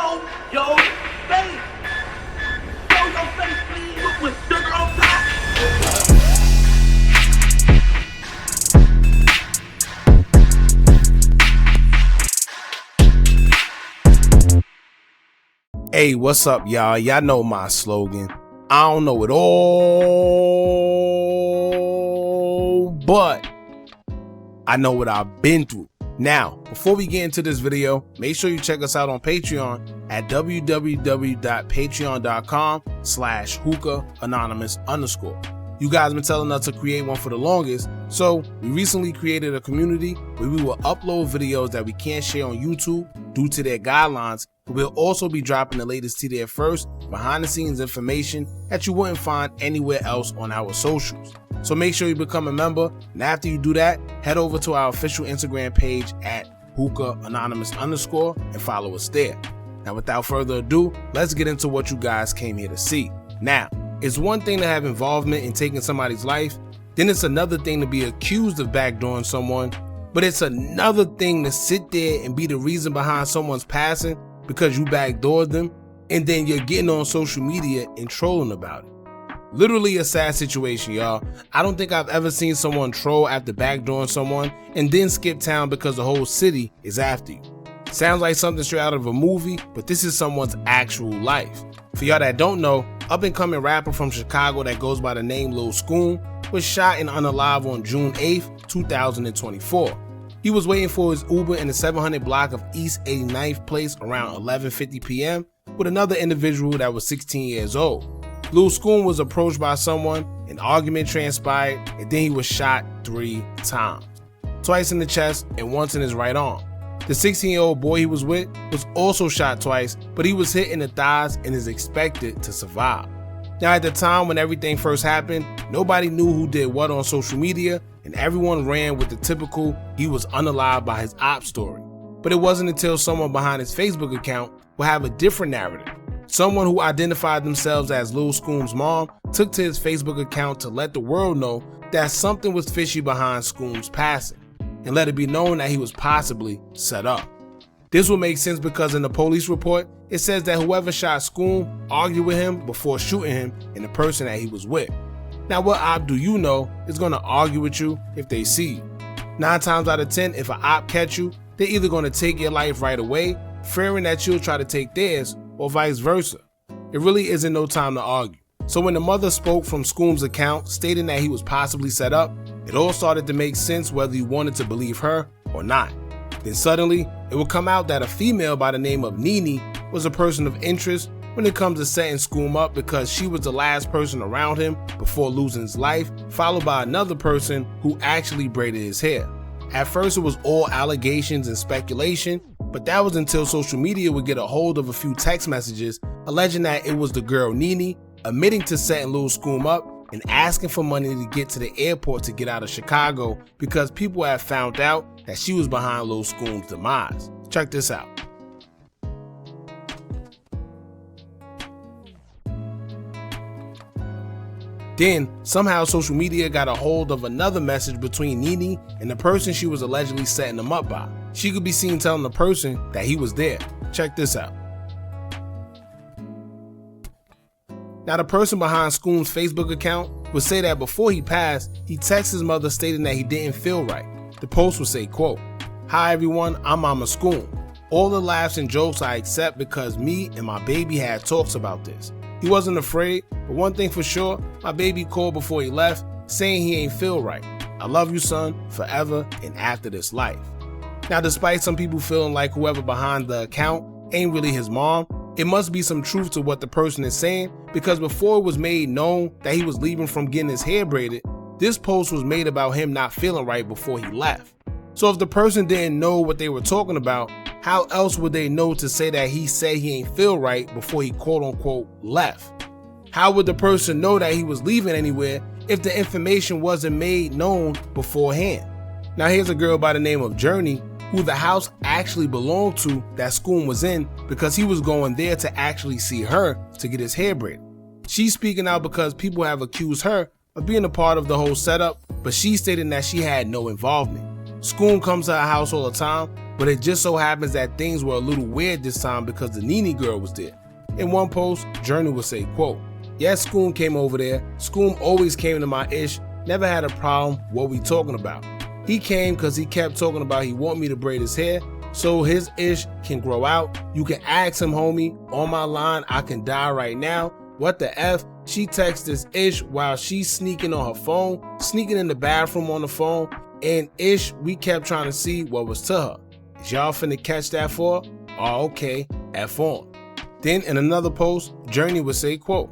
Yo, face. Show your face, please, with sugar on top. Hey, what's up, y'all? Y'all know my slogan. I don't know it all, but I know what I've been through. Now, before we get into this video, make sure you check us out on Patreon at www.patreon.com/Hookah Anonymous _. You guys been telling us to create one for the longest, so we recently created a community where we will upload videos that we can't share on YouTube due to their guidelines. We'll also be dropping the latest to there first, behind the scenes information that you wouldn't find anywhere else on our socials. So make sure you become a member, and after you do that, head over to our official Instagram page at Hookah Anonymous _ and follow us there. Now without further ado, let's get into what you guys came here to see. Now, it's one thing to have involvement in taking somebody's life, then it's another thing to be accused of backdooring someone, but it's another thing to sit there and be the reason behind someone's passing because you backdoored them, and then you're getting on social media and trolling about it. Literally a sad situation, y'all. I don't think I've ever seen someone troll after backdooring someone and then skip town because the whole city is after you. Sounds like something straight out of a movie, but this is someone's actual life. For y'all that don't know, up-and-coming rapper from Chicago that goes by the name Lil Scoom was shot and unalive on June 8th, 2024. He was waiting for his Uber in the 700 block of East 89th Place around 11:50 p.m. with another individual that was 16 years old. Lil Scoom was approached by someone, an argument transpired, and then he was shot 3 times. Twice in the chest and once in his right arm. The 16-year-old boy he was with was also shot twice, but he was hit in the thighs and is expected to survive. Now at the time when everything first happened, nobody knew who did what on social media, and everyone ran with the typical he was unalive by his op story. But it wasn't until someone behind his Facebook account would have a different narrative. Someone who identified themselves as Lil Scoom's mom took to his Facebook account to let the world know that something was fishy behind Scoom's passing, and let it be known that he was possibly set up. This will make sense because in the police report, it says that whoever shot Scoom argued with him before shooting him and the person that he was with. Now what op do you know is going to argue with you if they see you? 9 times out of 10, if an op catch you, they're either going to take your life right away, fearing that you'll try to take theirs, or vice versa. It really isn't no time to argue. So when the mother spoke from Scoom's account stating that he was possibly set up, it all started to make sense whether you wanted to believe her or not. Then suddenly, it would come out that a female by the name of Nene was a person of interest when it comes to setting Scoom up because she was the last person around him before losing his life, followed by another person who actually braided his hair. At first it was all allegations and speculation, but that was until social media would get a hold of a few text messages alleging that it was the girl Nene admitting to setting Lil Scoom up and asking for money to get to the airport to get out of Chicago because people had found out that she was behind Lil Scoom's demise. Check this out. Then, somehow social media got a hold of another message between Nene and the person she was allegedly setting him up by. She could be seen telling the person that he was there. Check this out. Now the person behind Scoom's Facebook account would say that before he passed, he texted his mother stating that he didn't feel right. The post would say, quote, "Hi everyone, I'm Mama Scoom. All the laughs and jokes I accept because me and my baby had talks about this. He wasn't afraid, but one thing for sure, my baby called before he left saying he ain't feel right. I love you son, forever and after this life." Now despite some people feeling like whoever behind the account ain't really his mom, it must be some truth to what the person is saying because before it was made known that he was leaving from getting his hair braided, this post was made about him not feeling right before he left. So if the person didn't know what they were talking about, how else would they know to say that he said he ain't feel right before he quote unquote left? How would the person know that he was leaving anywhere if the information wasn't made known beforehand? Now here's a girl by the name of Journey who the house actually belonged to that Scoom was in because he was going there to actually see her to get his hair braided. She's speaking out because people have accused her of being a part of the whole setup, but she's stating that she had no involvement. Scoom comes to her house all the time, but it just so happens that things were a little weird this time because the Nene girl was there. In one post, Journey would say, quote, "Yes, Scoom came over there. Scoom always came to my ish, never had a problem. What we talking about? He came because he kept talking about he want me to braid his hair so his ish can grow out. You can ask him, homie, on my line, I can die right now. What the F? She texts this ish while she's sneaking on her phone, sneaking in the bathroom on the phone, and ish, we kept trying to see what was to her. Is y'all finna catch that for her? Oh, okay, F on." Then in another post, Journey would say, quote,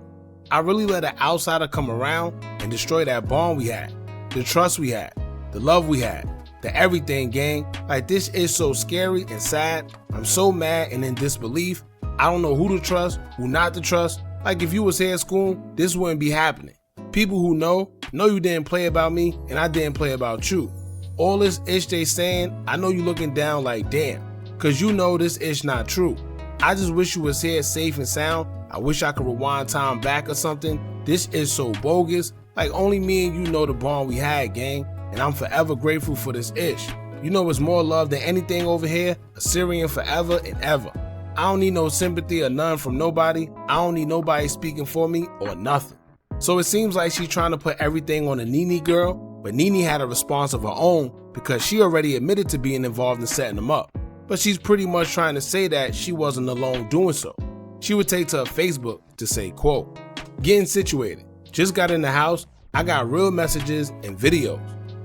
"I really let an outsider come around and destroy that bond we had, the trust we had, the love we had, the everything, gang. Like, this is so scary and sad. I'm so mad and in disbelief. I don't know who to trust, who not to trust. Like, if you was here at school, this wouldn't be happening. People who know you didn't play about me and I didn't play about you. All this ish they saying, I know you looking down like damn, cause you know this ish not true. I just wish you was here safe and sound. I wish I could rewind time back or something. This is so bogus. Like, only me and you know the bond we had, gang. And I'm forever grateful for this ish. You know it's more love than anything over here. Assyrian forever and ever. I don't need no sympathy or none from nobody. I don't need nobody speaking for me or nothing." So it seems like she's trying to put everything on the Nene girl, but Nene had a response of her own because she already admitted to being involved in setting them up. But she's pretty much trying to say that she wasn't alone doing so. She would take to her Facebook to say, quote, "Getting situated. Just got in the house. I got real messages and videos.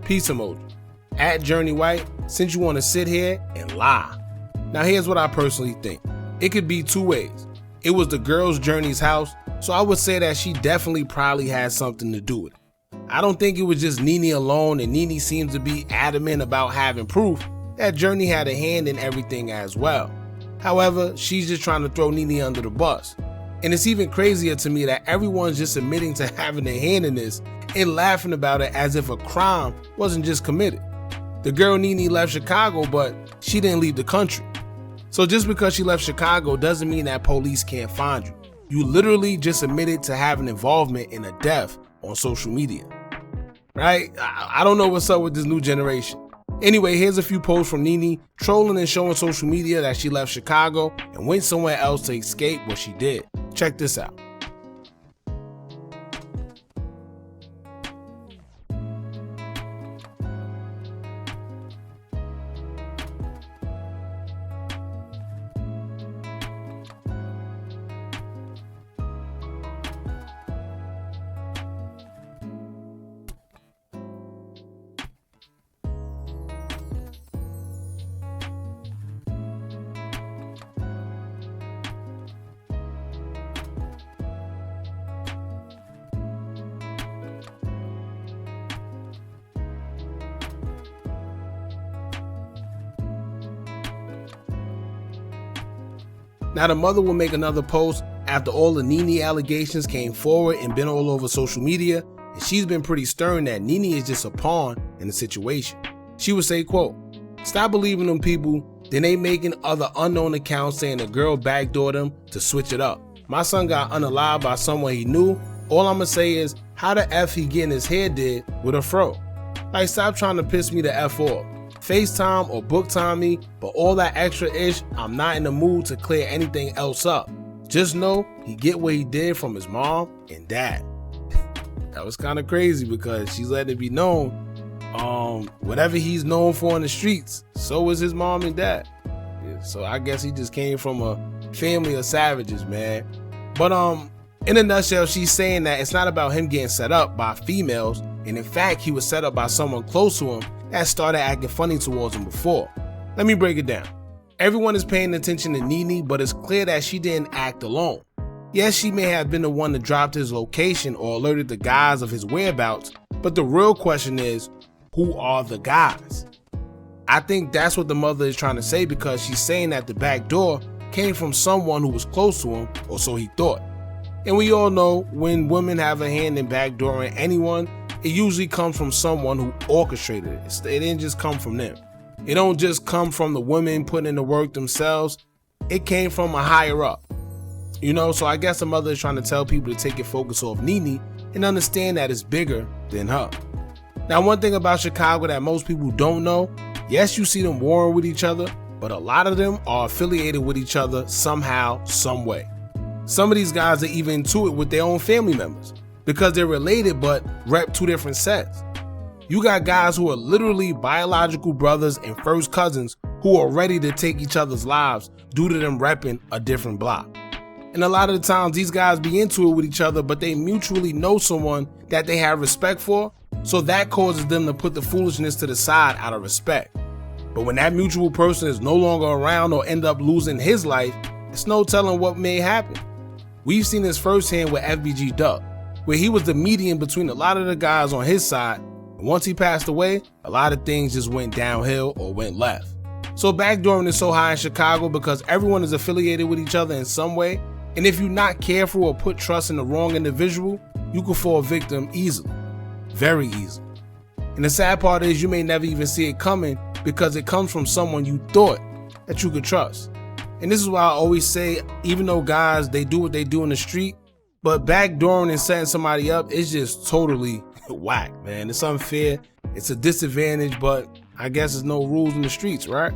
Peace emoji. At Journey White, since you want to sit here and lie." Now here's what I personally think. It could be two ways. It was the girl's Journey's house, so I would say that she definitely probably had something to do with it. I don't think it was just Nene alone, and Nene seems to be adamant about having proof that Journey had a hand in everything as well. However, she's just trying to throw Nene under the bus. And it's even crazier to me that everyone's just admitting to having a hand in this and laughing about it as if a crime wasn't just committed. The girl Nene left Chicago, but she didn't leave the country. So just because she left Chicago doesn't mean that police can't find you. You literally just admitted to having involvement in a death on social media. Right? I don't know what's up with this new generation. Anyway, here's a few posts from Nene trolling and showing social media that she left Chicago and went somewhere else to escape what she did. Check this out. Now the mother will make another post after all the Nene allegations came forward and been all over social media, and she's been pretty stern that Nene is just a pawn in the situation. She would say, quote, "Stop believing them people, then they making other unknown accounts saying the girl backdoored them to switch it up. My son got unalived by someone he knew. All I'ma say is, how the F he getting his hair did with a fro? Like, stop trying to piss me the F off. FaceTime or book time me, but all that extra ish, I'm not in the mood to clear anything else up. Just know he get what he did from his mom and dad." That was kind of crazy because she's letting it be known, whatever he's known for in the streets, so was his mom and dad. Yeah, so I guess he just came from a family of savages, man. But in a nutshell, she's saying that it's not about him getting set up by females, and in fact, he was set up by someone close to him that started acting funny towards him before. Let me break it down. Everyone is paying attention to Nene, but it's clear that she didn't act alone. Yes, she may have been the one that dropped his location or alerted the guys of his whereabouts, but the real question is, who are the guys? I think that's what the mother is trying to say, because she's saying that the back door came from someone who was close to him, or so he thought. And we all know when women have a hand in backdooring anyone, it usually comes from someone who orchestrated it. It didn't just come from them. It don't just come from the women putting in the work themselves. It came from a higher up. You know, so I guess the mother is trying to tell people to take your focus off Nene and understand that it's bigger than her. Now, one thing about Chicago that most people don't know, yes, you see them warring with each other, but a lot of them are affiliated with each other somehow, some way. Some of these guys are even into it with their own family members because they're related but rep two different sets. You got guys who are literally biological brothers and first cousins who are ready to take each other's lives due to them repping a different block. And a lot of the times these guys be into it with each other, but they mutually know someone that they have respect for, so that causes them to put the foolishness to the side out of respect. But when that mutual person is no longer around or end up losing his life, it's no telling what may happen. We've seen this firsthand with FBG Duck, where he was the median between a lot of the guys on his side, and once he passed away, a lot of things just went downhill or went left. So backdooring is so high in Chicago because everyone is affiliated with each other in some way, and if you're not careful or put trust in the wrong individual, you can fall victim easily, very easily. And the sad part is you may never even see it coming because it comes from someone you thought that you could trust. And this is why I always say, even though guys, they do what they do in the street, but backdooring and setting somebody up is just totally whack, man. It's unfair. It's a disadvantage, but I guess there's no rules in the streets, right?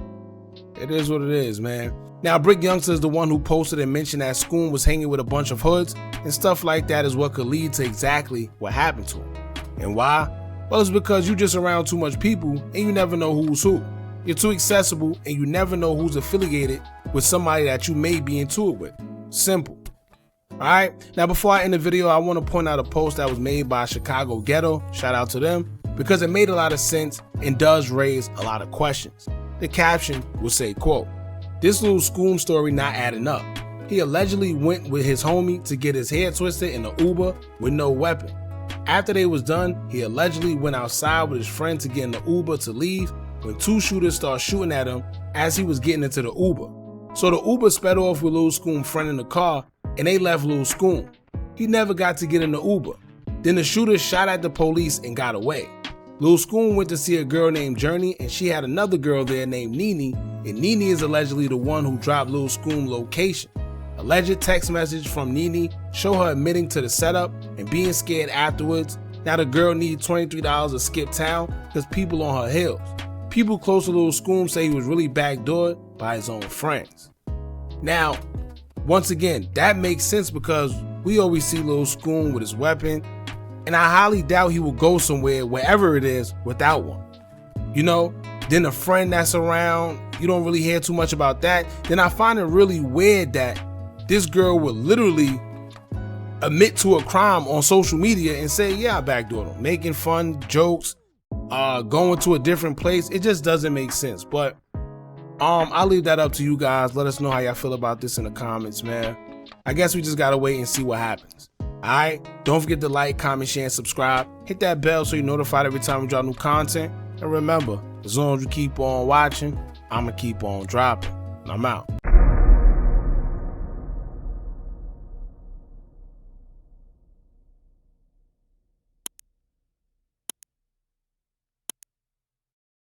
It is what it is, man. Now, Brick Youngster is the one who posted and mentioned that Scoom was hanging with a bunch of hoods, and stuff like that is what could lead to exactly what happened to him. And why? Well, it's because you just around too much people and you never know who's who. You're too accessible and you never know who's affiliated with somebody that you may be into it with. Simple. Alright, now before I end the video, I want to point out a post that was made by Chicago Ghetto, shout out to them, because it made a lot of sense and does raise a lot of questions. The caption will say, quote, "This little Scoom story not adding up. He allegedly went with his homie to get his hair twisted in an Uber with no weapon. After they was done, he allegedly went outside with his friend to get in the Uber to leave when two shooters started shooting at him as he was getting into the Uber. So the Uber sped off with Lil Scoom's friend in the car and they left Lil Scoom. He never got to get in the Uber. Then the shooters shot at the police and got away. Lil Scoom went to see a girl named Journey and she had another girl there named Nene, and Nene is allegedly the one who dropped Lil Scoom's location. Alleged text message from Nene show her admitting to the setup and being scared afterwards. Now the girl needs $23 to skip town because people on her heels. People close to Lil Scoom say he was really backdoored by his own friends." Now, once again, that makes sense because we always see Lil Scoom with his weapon, and I highly doubt he will go somewhere, wherever it is, without one. You know, then a friend that's around, you don't really hear too much about that. Then I find it really weird that this girl would literally admit to a crime on social media and say, yeah, I backdoored him, making fun, jokes, going to a different place. It just doesn't make sense. But I'll leave that up to you guys. Let us know how y'all feel about this in the comments, man. I guess we just gotta wait and see what happens. Alright, don't forget to like, comment, share, and subscribe. Hit that bell so you're notified every time we drop new content. And remember, as long as you keep on watching, I'ma keep on dropping. And I'm out.